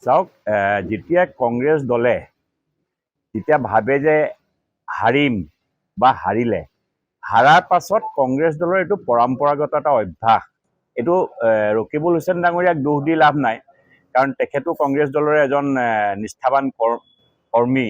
চাওক যেতিয়া কংগ্ৰেছ দলে যেতিয়া ভাবে যে হাৰিম বা হাৰিলে হাৰাৰ পাছত কংগ্ৰেছ দলৰ এইটো পৰম্পৰাগত এটা অভ্যাস এইটো ৰকিবুল হুছেইন ডাঙৰীয়াক দোষ দি লাভ নাই কাৰণ তেখেতো কংগ্ৰেছ দলৰে এজন নিষ্ঠাবান কৰ্মী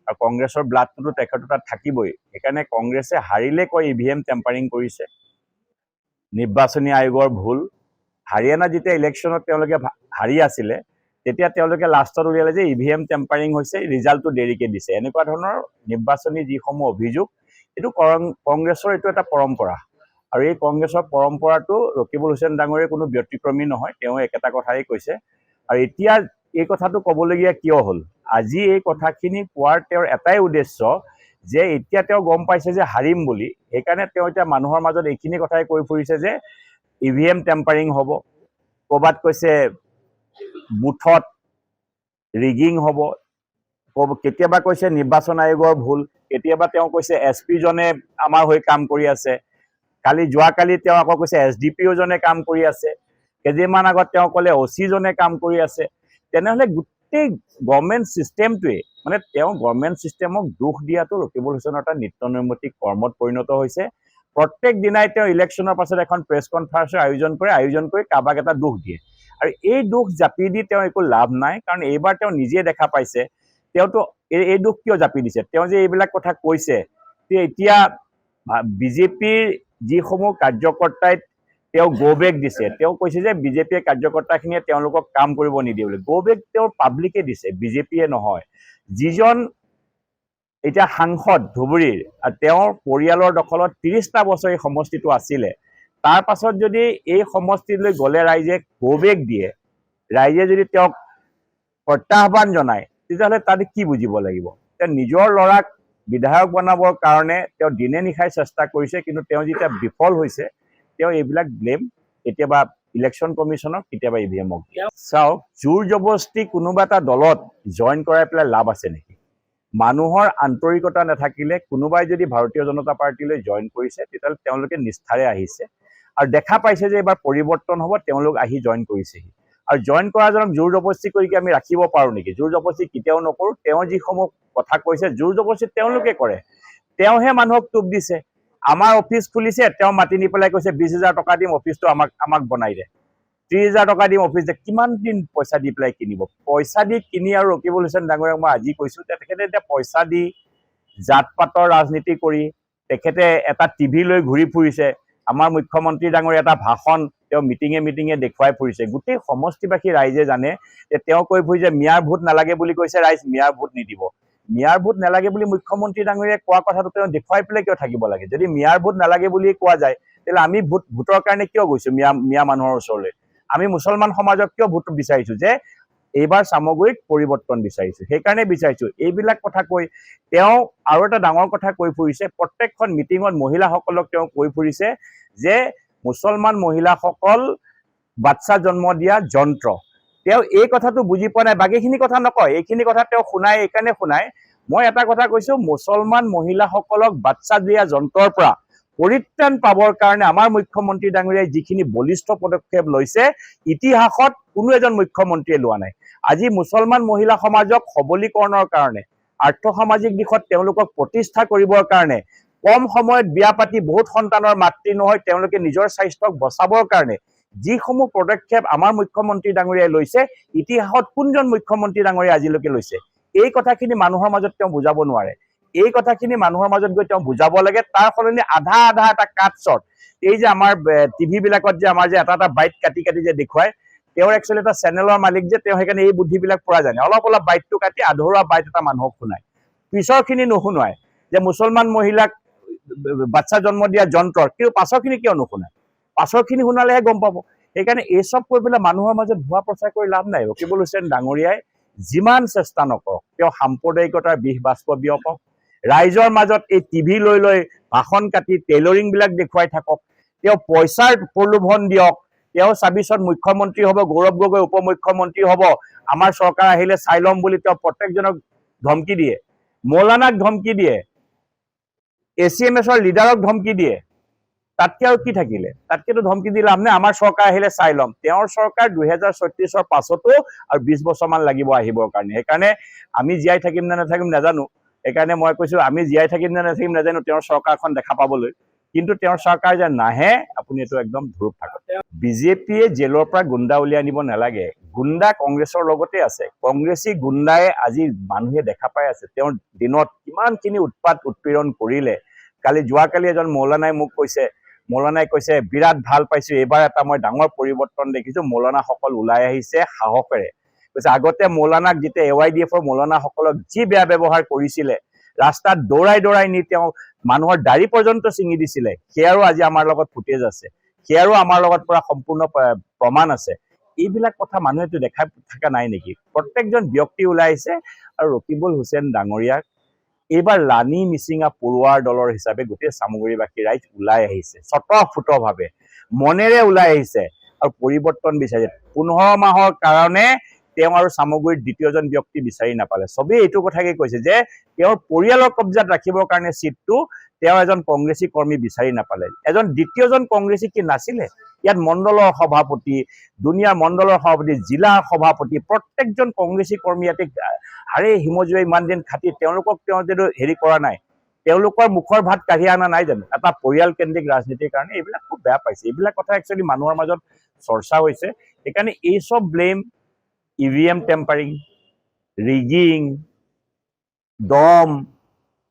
আৰু কংগ্ৰেছৰ ব্লাডটো তেখেতৰ তাত থাকিবই সেইকাৰণে কংগ্ৰেছে হাৰিলে কয় ইভিএম টেম্পাৰিং কৰিছে নিৰ্বাচনী আয়োগৰ ভুল হাৰিয়ানা যেতিয়া ইলেকশ্যনত তেওঁলোকে হাৰি আছিলে তেতিয়া তেওঁলোকে লাষ্টত উলিয়ালে যে ইভিএম টেম্পাৰিং হৈছে ৰিজাল্টটো দেৰিকে দিছে এনেকুৱা ধৰণৰ নিৰ্বাচনী যিসমূহ অভিযোগ এইটো কংগ্ৰেছৰ এইটো এটা পৰম্পৰা আৰু এই কংগ্ৰেছৰ পৰম্পৰাটো ৰকিবুল হুছেইন ডাঙৰীয়াৰ কোনো ব্যতিক্ৰমী নহয় তেওঁ একেটা কথাই কৈছে আৰু এতিয়া এই কথাটো ক'বলগীয়া কিয় হ'ল আজি এই কথাখিনি কোৱাৰ তেওঁৰ এটাই উদ্দেশ্য যে এতিয়া তেওঁ গম পাইছে যে হাৰিম বুলি সেইকাৰণে তেওঁ এতিয়া মানুহৰ মাজত এইখিনি কথাই কৈ ফুৰিছে যে ইভিএম টেম্পাৰিং হ'ব ক'ৰবাত কৈছে বুথত ৰিগিং হ'ব কেতিয়াবা কৈছে নিৰ্বাচন আয়োগৰ ভুল কেতিয়াবা তেওঁ কৈছে SP জনে আমাৰ হৈ কাম কৰি আছে যোৱাকালি তেওঁ আকৌ কৈছে SDPO জনে কাম কৰি আছে কেইদিনমান আগত তেওঁ ক'লে OC জনে কাম কৰি আছে তেনেহ'লে গোটেই গভৰ্ণমেণ্ট ছিষ্টেমটোৱে মানে তেওঁ গভৰ্ণমেণ্ট ছিষ্টেমক দোষ দিয়াটো ৰকিবুল হুছেইনৰ এটা নিত্যনৈমিত্তিক কৰ্মত পৰিণত হৈছে প্ৰত্যেক দিনাই তেওঁ ইলেকশ্যনৰ পাছত এখন প্ৰেছ কনফাৰেন্সৰ আয়োজন কৰি কাৰোবাক এটা দোষ দিয়ে আৰু এই দোষ জাপি দি তেওঁ একো লাভ নাই কাৰণ এইবাৰ তেওঁ নিজে দেখা পাইছে তেওঁতো এই দোষ কিয় জাপি দিছে তেওঁ যে এইবিলাক কথা কৈছে এতিয়া বিজেপিৰ যিসমূহ কাৰ্যকৰ্তাই তেওঁ গৌবেগ দিছে তেওঁ কৈছে যে বিজেপিয়ে কাৰ্যকৰ্তাখিনিয়ে তেওঁলোকক কাম কৰিব নিদিয়ে বুলি গৌবেগ তেওঁৰ পাব্লিকে দিছে বিজেপিয়ে নহয় যিজন এতিয়া সাংসদ ধুবুৰীৰ তেওঁৰ পৰিয়ালৰ দখলত 30টা বছৰ এই সমষ্টিটো আছিলে তাৰ পাছত যদি এই সমষ্টিলৈ গ'লে ৰাইজে গৌবেগ দিয়ে ৰাইজে যদি তেওঁক প্ৰত্যাহ্বান জনায় তেতিয়াহ'লে তাত কি বুজিব লাগিব তেওঁ নিজৰ ল'ৰাক বিধায়ক বনাবৰ কাৰণে তেওঁ দিনে নিশাই চেষ্টা কৰিছে কিন্তু তেওঁ যেতিয়া বিফল হৈছে তেওঁ এইবিলাক ব্লেম কেতিয়াবা ইলেকশ্যন কমিশ্যনক কেতিয়াবা ইভিএমক চাওক জোৰ জবৰদস্তি কোনোবা এটা দলত জইন কৰাই পেলাই লাভ আছে নেকি মানুহৰ আন্তৰিকতা নাথাকিলে কোনোবাই যদি ভাৰতীয় জনতা পাৰ্টিলৈ জইন কৰিছে তেতিয়াহ'লে তেওঁলোকে নিষ্ঠাৰে আহিছে আৰু দেখা পাইছে যে এইবাৰ পৰিৱৰ্তন হ'ব তেওঁলোক আহি জইন কৰিছেহি আৰু জইন কৰাজনক জোৰ জবৰদস্তি কৰি আমি ৰাখিব পাৰোঁ নেকি জোৰ জবৰদস্তি কেতিয়াও নকৰোঁ তেওঁ যিসমূহ কথা কৈছে জোৰ জবৰদস্তি তেওঁলোকে কৰে তেওঁহে মানুহক টোপ দিছে আমাৰ অফিচ খুলিছে তেওঁ মাতি নি পেলাই কৈছে 20,000 টকা দিম অফিচটো আমাক বনাই দে 30,000 টকা দিম অফিচ দে কিমান দিন পইচা দি পেলাই কিনিব পইচা দি কিনি আৰু ৰকিবুল হুছেইন ডাঙৰীয়াক মই আজি কৈছোঁ তেখেতে এতিয়া পইচা দি জাত পাতৰ ৰাজনীতি কৰি তেখেতে এটা টিভি লৈ ঘূৰি ফুৰিছে আমাৰ মুখ্যমন্ত্ৰী ডাঙৰীয়া এটা ভাষণ তেওঁ মিটিঙে দেখুৱাই ফুৰিছে গোটেই সমষ্টিবাসী ৰাইজে জানে যে তেওঁ কৈ ফুৰিছে মিয়াৰ ভোট নালাগে বুলি কৈছে ৰাইজ মিয়াৰ ভোট নিদিব মিয়াৰ ভোট নালাগে বুলি মুখ্যমন্ত্ৰী ডাঙৰীয়াই কোৱা কথাটো তেওঁ দেখুৱাই পেলাই কিয় থাকিব লাগে যদি মিয়াৰ ভোট নালাগে বুলি কোৱা যায় তেতিয়াহ'লে আমি ভোটৰ কাৰণে কিয় গৈছোঁ মিয়া মানুহৰ ওচৰলৈ আমি মুছলমান সমাজক কিয় ভোট বিচাৰিছোঁ যে এইবাৰ সামগ্ৰিক পৰিৱৰ্তন বিচাৰিছোঁ সেইকাৰণে বিচাৰিছোঁ এইবিলাক কথা কৈ তেওঁ আৰু এটা ডাঙৰ কথা কৈ ফুৰিছে প্ৰত্যেকখন মিটিঙত মহিলাসকলক তেওঁ কৈ ফুৰিছে যে মুছলমান মহিলাসকল বাচ্চা জন্ম দিয়া যন্ত্ৰ তেওঁ এই কথাটো বুজি পোৱা নাই বাকীখিনি কথা নকয় এইখিনি কথা তেওঁ শুনাই এইকাৰণে শুনায় মই এটা কথা কৈছোঁ মুছলমান মহিলাসকলক বাচ্চা দিয়া যন্ত্ৰৰ পৰা পৰিত্ৰাণ পাবৰ কাৰণে আমাৰ মুখ্যমন্ত্ৰী ডাঙৰীয়াই যিখিনি বলিষ্ঠ পদক্ষেপ লৈছে ইতিহাসত কোনো এজন মুখ্যমন্ত্ৰীয়ে লোৱা নাই আজি মুছলমান মহিলা সমাজক সবলীকৰণৰ কাৰণে আৰ্থসামাজিক দিশত তেওঁলোকক প্ৰতিষ্ঠা কৰিবৰ কাৰণে কম সময়ত বিয়া পাতি বহুত সন্তানৰ মাতৃ নহয় তেওঁলোকে নিজৰ স্বাস্থ্যক বচাবৰ কাৰণে যিসমূহ পদক্ষেপ আমাৰ মুখ্যমন্ত্ৰী ডাঙৰীয়াই লৈছে ইতিহাসত কোনজন মুখ্যমন্ত্ৰী ডাঙৰীয়াই আজিলৈকে লৈছে এই কথাখিনি মানুহৰ মাজত তেওঁ বুজাব নোৱাৰে এই কথাখিনি মানুহৰ মাজত গৈ তেওঁ বুজাব লাগে তাৰ সলনি আধা এটা কাট শ্বট এই যে আমাৰ টিভি বিলাকত যে আমাৰ যে এটা বাইট কাটি যে দেখুৱায় তেওঁৰ একচুৱেলি এটা চেনেলৰ মালিক যে তেওঁ সেইকাৰণে এই বুদ্ধিবিলাক পৰা জানে অলপ বাইটটো কাটি আধৰুৱা বাইট এটা মানুহক শুনায় পিছৰখিনি নুশুনায় যে মুছলমান মহিলাক বাচ্চা জন্ম দিয়া যন্ত্ৰৰ কিন্তু পাছৰখিনি কিয় নুশুনায় পাছৰখিনি শুনালেহে গম পাব সেইকাৰণে এই চব কৰি পেলাই মানুহৰ মাজত ভুৱা প্ৰচাৰ কৰি লাভ নাই ৰকিবুল হুছেইন ডাঙৰীয়াই যিমান চেষ্টা নকৰক তেওঁ সাম্প্ৰদায়িকতাৰ বিষ বাষ্প বিয়পক ৰাইজৰ মাজত এই টিভি লৈ ভাষণ কাটি টেইলৰিং বিলাক দেখুৱাই থাকক তেওঁ পইচাৰ প্ৰলোভন দিয়ক তেওঁ চাবিছত মুখ্যমন্ত্ৰী হ'ব গৌৰৱ গগৈ উপ মুখ্যমন্ত্ৰী হ'ব আমাৰ চৰকাৰ আহিলে চাই ল'ম বুলি তেওঁ প্ৰত্যেকজনক ধমকি দিয়ে মৌলানাক ধমকি দিয়ে ACMSৰ লিডাৰক ধমকি দিয়ে তাতকে আৰু কি থাকিলে? তাতকেতো ধমকি দি লাভ নাই, আমাৰ চৰকাৰ আহিলে চাই ল'ম। তেওঁৰ চৰকাৰ 2036ৰ পাছতো আৰু 20 বছৰমান লাগিব আহিবৰ কাৰণে। সেইকাৰণে আমি জীয়াই থাকিম নে নাথাকিম নাজানো। সেইকাৰণে মই কৈছো আমি জীয়াই থাকিম নে নাথাকিম নাজানো তেওঁৰ চৰকাৰখন দেখা পাবলৈ। কিন্তু তেওঁৰ চৰকাৰ যে নাহে আপুনি এইটো একদম ধূপ থাকক। বিজেপিয়ে জেলৰ পৰা গুণ্ডা উলিয়াই আনিব নালাগে। গুণ্ডা কংগ্ৰেছৰ লগতে আছে। কংগ্ৰেছী গুণ্ডাই আজি মানুহে দেখা পাই আছে তেওঁৰ দিনত কিমানখিনি উৎপাত উৎপীড়ন কৰিলে। যোৱাকালি এজন মৌলানাই মোক কৈছে, মৌলানাই কৈছে বিৰাট ভাল পাইছো, এইবাৰ এটা মই ডাঙৰ পৰিৱৰ্তন দেখিছো, মৌলানাসকল ওলাই আহিছে সাহসেৰে। কৈছে আগতে মৌলানাক যেতিয়া AYDFৰ মৌলানাসকলক যি বেয়া ব্যৱহাৰ কৰিছিলে, ৰাস্তাত দৌৰাই দৌৰাই নি তেওঁ মানুহৰ দাড়ি পৰ্যন্ত ছিঙি দিছিলে, সেয়াৰো আজি আমাৰ লগত ফুটেজ আছে, সেয়াৰো আমাৰ লগত পৰা সম্পূৰ্ণ প্ৰমাণ আছে। এইবিলাক কথা মানুহেতো দেখা থকা নাই নেকি? প্ৰত্যেকজন ব্যক্তি ওলাই আহিছে আৰু ৰকিবুল হুছেইন ডাঙৰীয়াক এইবাৰ লানি মিচিঙা পৰুৱাৰ দলৰ হিচাপে গোটেই চামগুৰিবাসী ৰাইজ ওলাই আহিছে স্বতঃস্ফূৰ্তভাৱে, মনেৰে ওলাই আহিছে আৰু পৰিৱৰ্তন বিচাৰিছে। 15 মাহৰ কাৰণে তেওঁ আৰু চামগুৰিত দ্বিতীয়জন ব্যক্তি বিচাৰি নাপালে। চবেই এইটো কথাকে কৈছে যে তেওঁৰ পৰিয়ালৰ কব্জাত ৰাখিবৰ কাৰণে চিটটো তেওঁ এজন কংগ্ৰেছী কৰ্মী বিচাৰি নাপালে। এজন দ্বিতীয়জন কংগ্ৰেছী কি নাছিলে? ইয়াত মণ্ডলৰ সভাপতি, দুনিয়াৰ মণ্ডলৰ সভাপতি, জিলাৰ সভাপতি, প্ৰত্যেকজন কংগ্ৰেছী কৰ্মী ইয়াতে হাৰে হিমজুৱে ইমান দিন খাটি তেওঁলোকক তেওঁ যদি হেৰি কৰা নাই, তেওঁলোকৰ মুখৰ ভাত কাঢ়ি অনা নাই জানো এটা পৰিয়াল কেন্দ্ৰিক ৰাজনীতিৰ কাৰণে? এইবিলাক খুব বেয়া পাইছে। এইবিলাক কথা একচুৱেলি মানুহৰ মাজত চৰ্চা হৈছে। সেইকাৰণে এই চব ব্লেম EVM টেম্পাৰিং, ৰিগিং, দম,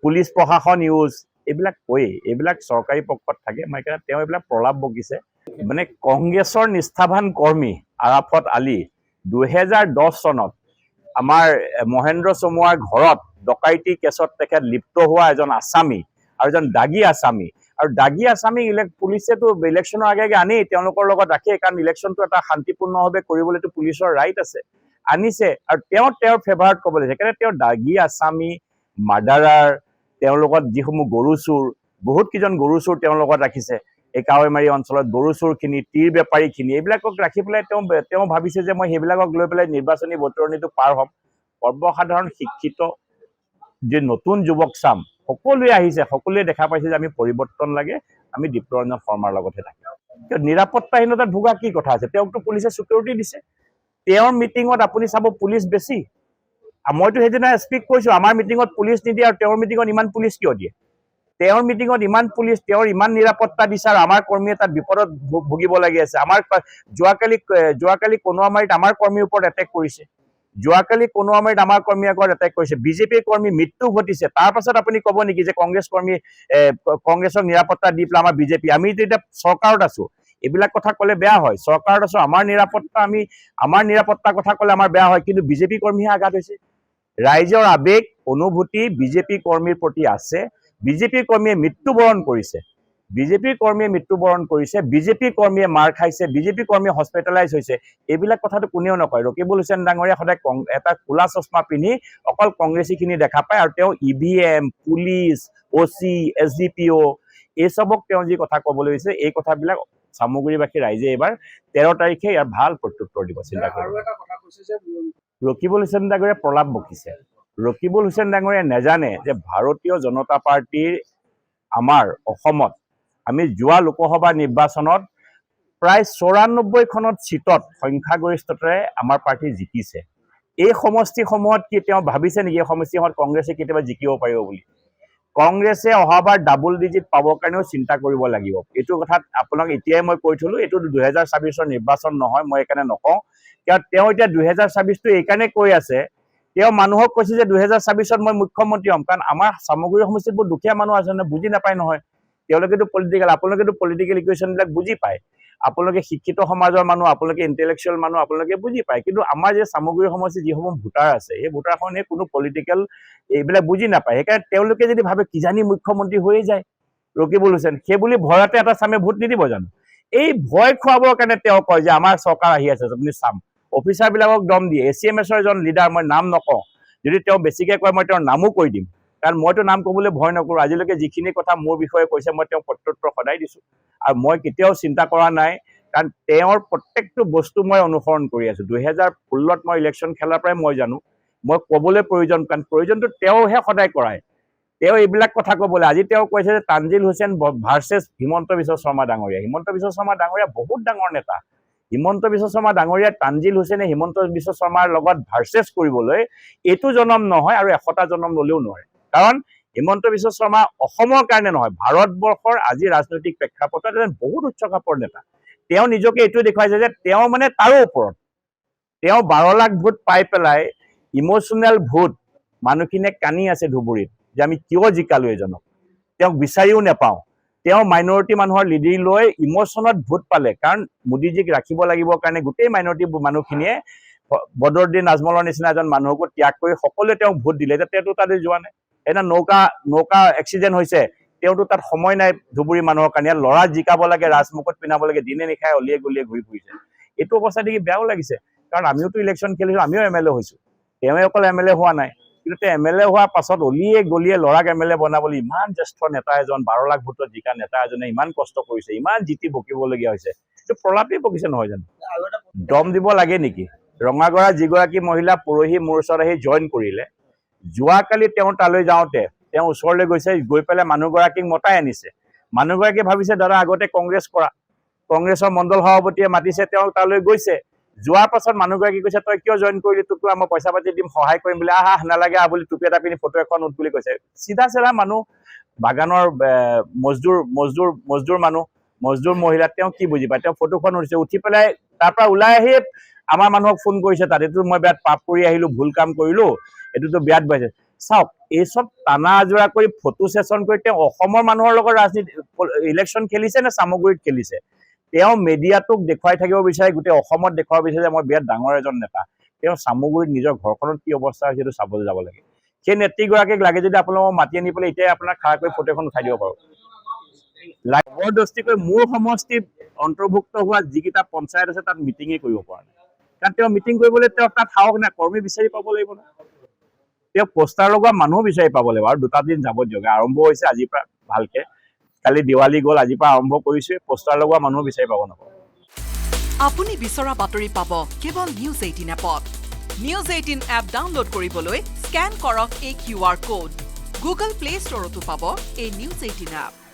পুলিচ প্ৰশাসন ইউজ, এইবিলাক কয়েই, এইবিলাক চৰকাৰী পক্ষত থাকে। মই সেইকাৰণে তেওঁ এইবিলাক প্ৰলাপ বকিছে। মানে কংগ্ৰেছৰ নিষ্ঠাৱান কৰ্মী আৰাফত আলী 2010 চনত আমাৰ মহেন্দ্ৰ চমুৱাৰ ঘৰত ডকাইতি কেছত তেখেত লিপ্ত হোৱা এজন আছামী আৰু এজন দাগী আছামী। আৰু দাগী আছামী পুলিচেতো ইলেকশ্যনৰ আগে আগে আনেই, তেওঁলোকৰ লগত ৰাখে, কাৰণ ইলেকশ্যনটো এটা শান্তিপূৰ্ণভাৱে কৰিবলৈতো পুলিচৰ ৰাইট আছে, আনিছে আৰু তেওঁৰ ফেভাৰত ক'ব লাগিছে। সেইকাৰণে তেওঁ দাগী আছামী, মাৰ্ডাৰাৰ, তেওঁৰ লগত যিসমূহ গৰু চোৰ, বহুত কেইজন গৰু চোৰ তেওঁৰ লগত ৰাখিছে। এই কাৱৈমাৰী অঞ্চলত গৰু চোৰখিনি, তীৰ বেপাৰীখিনি, এইবিলাকক ৰাখি পেলাই তেওঁ ভাবিছে যে মই সেইবিলাকক লৈ পেলাই নিৰ্বাচনী বতৰণিটো পাৰ হ'ম। সৰ্বসাধাৰণ শিক্ষিত যে নতুন যুৱক চাম সকলোৱে আহিছে, সকলোৱে দেখা পাইছে যে আমি পৰিৱৰ্তন লাগে, আমি দীপ্তৰঞ্জন শৰ্মাৰ লগতহে থাকিম। নিৰাপত্তাহীনতাত ভোগা কি কথা আছে? তেওঁকতো পুলিচে চিকিউৰিটি দিছে। তেওঁৰ মিটিঙত আপুনি চাব পুলিচ বেছি। মইতো সেইদিনা স্পীক কৈছো, আমাৰ মিটিঙত পুলিচ নিদিয়ে আৰু তেওঁৰ মিটিঙত ইমান পুলিচ কিয় দিয়ে? তেওঁৰ মিটিঙত ইমান পুলিচ, তেওঁৰ ইমান নিৰাপত্তা দিছে আৰু আমাৰ কৰ্মীয়ে তাত বিপদত ভুগিব লাগি আছে। আমাৰ যোৱাকালি কনুৱামাৰীত আমাৰ কৰ্মীৰ ওপৰত এটেক কৰিছে। যোৱাকালি কনুৱামাৰীত আমাৰ কৰ্মীৰ আগত এটেক কৰিছে। বিজেপিৰ কৰ্মী মৃত্যু ঘটিছে। তাৰ পাছত আপুনি ক'ব নেকি যে কংগ্ৰেছক নিৰাপত্তা দি পেলাই আমাৰ বিজেপি? আমি এতিয়া চৰকাৰত আছো, এইবিলাক কথা ক'লে বেয়া হয়। চৰকাৰত আছো, আমাৰ নিৰাপত্তাৰ কথা ক'লে আমাৰ বেয়া হয়, কিন্তু বিজেপি কৰ্মীহে আঘাত হৈছে। ৰাইজৰ আৱেগ অনুভূতি বিজেপি কৰ্মীৰ প্ৰতি আছে। বিজেপি কৰ্মীয়ে মৃত্যুবৰণ কৰিছে, বিজেপি কৰ্মীয়ে মাৰ খাইছে, বিজেপি কৰ্মী হস্পিটেলাইজ হৈছে। এইবিলাক কথাটো কোনেও নকয়। ৰকিবুল হুছেইন ডাঙৰীয়া সদায় এটা কোলা চশমা পিন্ধি অকল কংগ্ৰেছীখিনি দেখা পায় আৰু তেওঁ EVM, পুলিচ, OC, SDPO এইচবক তেওঁ যি কথা ক'বলৈ হৈছে, এই কথাবিলাক চামগুৰিবাসী ৰাইজে এইবাৰ 13 তাৰিখে ইয়াৰ ভাল প্ৰত্যুত্তৰ দিব। চিন্তা কৰিব। ৰকিবুল হুছেইন ডাঙৰীয়াই প্ৰলাপ বকিছে। ৰকিবুল হুছেইন ডাঙৰীয়াই নেজানে যে ভাৰতীয় জনতা পাৰ্টীৰ আমাৰ অসমত আমি যোৱা লোকসভা নিৰ্বাচনত প্ৰায় 94খনত চিটত সংখ্যাগৰিষ্ঠতাৰে আমাৰ পাৰ্টি জিকিছে। এই সমষ্টিসমূহত কি তেওঁ ভাবিছে নেকি এই সমষ্টিসমূহত কংগ্ৰেছে কেতিয়াবা জিকিব পাৰিব বুলি? কংগ্ৰেছে অহাবাৰ ডাবল ডিজিট পাবৰ কাৰণেও চিন্তা কৰিব লাগিব। এইটো কথাত আপোনাক এতিয়াই মই কৈ থলো, এইটো 2026ৰ নিৰ্বাচন নহয়, মই সেইকাৰণে নকওঁ। কাৰণ তেওঁ এতিয়া 2026টো এইকাৰণে কৈ আছে, তেওঁ মানুহক কৈছে যে 2026ত মই মুখ্যমন্ত্ৰী হ'ম। কাৰণ আমাৰ চামগুৰি সমষ্টিত বহুত দুখীয়া মানুহ আছে নহয়, বুজি নাপায় নহয়। তেওঁলোকেতো আপোনালোকেতো পলিটিকেল ইকুৱেশ্যনবিলাক বুজি পায়। আপোনালোকে শিক্ষিত সমাজৰ মানুহ, আপোনালোকে ইণ্টেলেকচুৱেল মানুহ, আপোনালোকে বুজি পায়। কিন্তু আমাৰ যে চামগুৰি সমষ্টিত যিসমূহ ভোটাৰ আছে, এই ভোটাৰখনে কোনো পলিটিকেল এইবিলাক বুজি নাপায়। সেইকাৰণে তেওঁলোকে যদি ভাবে কিজানি মুখ্যমন্ত্ৰী হৈয়ে যায় ৰকিবুল হুছেইন, সেইবুলি ভয়তে এটা চামে ভোট নিদিব জানো? এই ভয় খুৱাবৰ কাৰণে তেওঁ কয় যে আমাৰ চৰকাৰ আহি আছে, আপুনি চাম। অফিচাৰবিলাকক দম দিয়ে। ACMSৰ এজন লিডাৰ, মই নাম নকওঁ, যদি তেওঁ বেছিকে কয় মই তেওঁৰ নামো কৈ দিম, কাৰণ মইতো নাম ক'বলৈ ভয় নকৰোঁ। আজিলৈকে যিখিনি কথা মোৰ বিষয়ে কৈছে মই তেওঁক প্ৰত্যুত্তৰ সদায় দিছোঁ আৰু মই কেতিয়াও চিন্তা কৰা নাই, কাৰণ তেওঁৰ প্ৰত্যেকটো বস্তু মই অনুসৰণ কৰি আছোঁ। 2016ত মই ইলেকশ্যন খেলাৰ পৰাই মই জানো, মই ক'বলৈ প্ৰয়োজন, কাৰণ প্ৰয়োজনটো তেওঁহে সদায় কৰায়। তেওঁ এইবিলাক কথা ক'বলৈ আজি তেওঁ কৈছে যে তানজিল হুছেইন ভাৰ্চেছ হিমন্ত বিশ্ব শৰ্মা ডাঙৰীয়া। হিমন্ত বিশ্ব শৰ্মা ডাঙৰীয়া বহুত ডাঙৰ নেতা। হিমন্ত বিশ্ব শৰ্মা ডাঙৰীয়া তানজিল হুছেইনে হিমন্ত বিশ্ব শৰ্মাৰ লগত ভাৰ্চেছ কৰিবলৈ এইটো জনম নহয় আৰু 100টা জনম ল'লেও নোৱাৰে। কাৰণ হিমন্ত বিশ্ব শৰ্মা অসমৰ কাৰণে নহয়, ভাৰতবৰ্ষৰ আজি ৰাজনৈতিক প্ৰেক্ষাপটত এজন বহুত উচ্চখাপৰ নেতা। তেওঁ নিজকে এইটো দেখুৱাইছে যে তেওঁ মানে তাৰো ওপৰত। তেওঁ 12 লাখ ভোট পাই পেলাই ইমোচনেল ভোট মানুহখিনিয়ে কানি আছে ধুবুৰীত যে আমি কিয় জিকালো এজনক, তেওঁক বিচাৰিও নাপাওঁ। তেওঁ মাইনৰিটি মানুহৰ লিডি লৈ ইমোচনত ভোট পালে, কাৰণ মোদীজীক ৰাখিব লাগিব কাৰণে গোটেই মাইনৰিটি মানুহখিনিয়ে বদৰুদ্দিন আজমলৰ নিচিনা এজন মানুহকো ত্যাগ কৰি সকলোৱে তেওঁক ভোট দিলে। এতিয়া তেওঁতো তাতে যোৱা নাই। এটা নৌকা এক্সিডেণ্ট হৈছে, তেওঁতো তাত সময় নাই ধুবুৰী মানুহৰ কাৰণে। ল'ৰা জিকাব লাগে, ৰাজমুকুট পিন্ধাব লাগে, দিনে নিশাই অলিয়ে গলিয়ে ঘূৰি ফুৰিছে। এইটো অৱস্থা দেখি বেয়াও লাগিছে, কাৰণ আমিওতো ইলেকশ্যন খেলিছোঁ, আমিও MLA হৈছোঁ। তেওঁৱে অকল MLA হোৱা নাই, কিন্তু তেওঁ MLA হোৱাৰ পাছত অলিয়ে গলিয়ে ল'ৰাক MLA বনাবলৈ ইমান জ্যেষ্ঠ নেতা এজন, 12 লাখ ভোটত জিকা নেতা এজনে ইমান কষ্ট কৰিছে, ইমান জিতি বকিবলগীয়া হৈছে। এইটো প্ৰলাপেই বকিছে নহয় জানো? দম দিব লাগে নেকি? ৰঙাগড়া যিগৰাকী মহিলা পৰহি মোৰ ওচৰত আহি জইন কৰিলে, যোৱাকালি তেওঁ তালৈ যাওঁতে তেওঁ ওচৰলৈ গৈছে, গৈ পেলাই মানুহগৰাকীক মতাই আনিছে। মানুহগৰাকীয়ে ভাবিছে দাদা আগতে কংগ্ৰেছ কৰা, কংগ্ৰেছৰ মণ্ডল সভাপতিয়ে মাতিছে, তেওঁ তালৈ গৈছে। যোৱাৰ পাছত মানুহগৰাকী কৈছে তই কিয় জইন কৰিলি, তোক মই পইচা পাতি দিম, সহায় কৰিম বুলি। আহ নালাগে আহ বুলি টুপি এটা পিন্ধি ফটো এখন উঠ বুলি কৈছে। চিধা চিধা মানুহ, বাগানৰ মজদুৰ মানুহ, মজদুৰ মহিলা, তেওঁ কি বুজি পায়? তেওঁ ফটোখন উঠিছে, উঠি পেলাই তাৰ পৰা ওলাই আহি আমাৰ মানুহক ফোন কৰিছে তাত, এইটো মই বিৰাট পাপ কৰি আহিলো, ভুল কাম কৰিলো, এইটোতো বিৰাট বাইছে। চাওক, এই চব টানা আজোৰা কৰি ফটো ছেছন কৰি তেওঁ অসমৰ মানুহৰ লগত ৰাজনীতি ইলেকশ্যন খেলিছে নে চামগুৰিত খেলিছে? তেওঁ মেডিয়াটোক দেখুৱাই থাকিব বিচাৰে, গোটেই অসমত দেখুৱাব বিচাৰে যে মই বিৰাট ডাঙৰ এজন নেতা। তেওঁ চামগুৰিত নিজৰ ঘৰখনত কি অৱস্থা হৈছে সেইটো চাবলৈ যাব লাগে। সেই নেত্ৰীগৰাকীক লাগে যদি আপোনালোকক মাতি আনি পেলাই এতিয়াই আপোনাক খাৰা কৰি ফটো এখন উঠাই দিব পাৰোঁ। জবৰদস্তি কৰি মোৰ সমষ্টিত অন্তৰ্ভুক্ত হোৱা যিকেইটা পঞ্চায়ত আছে তাত মিটিঙেই কৰিব পৰা নাই। কাৰণ তেওঁ মিটিং কৰিবলৈ তেওঁ তাত সাহস নাই, কৰ্মী বিচাৰি পাব লাগিব ন। তেওঁ পোষ্টাৰ লগোৱা মানুহ বিচাৰি পাব লাগিব। আৰু 2টা দিন যাব দিয়ক, আৰম্ভ হৈছে আজিৰ পৰা ভালকে। কালি দেৱালী গ'ল, আজিৰ পৰা আৰম্ভ কৰিছোৱে, পোষ্টাৰ লগোৱা মানুহ বিচাৰি পাব নাপাব। আপুনি বিচৰা বাতৰি পাব কেৱল নিউজ 18 এপত। নিউজ 18 এপ ডাউনলোড কৰিবলৈ স্কেন কৰক এই QR কোড। গুগল প্লে ষ্টৰতো পাব এই নিউজ 18 এপ।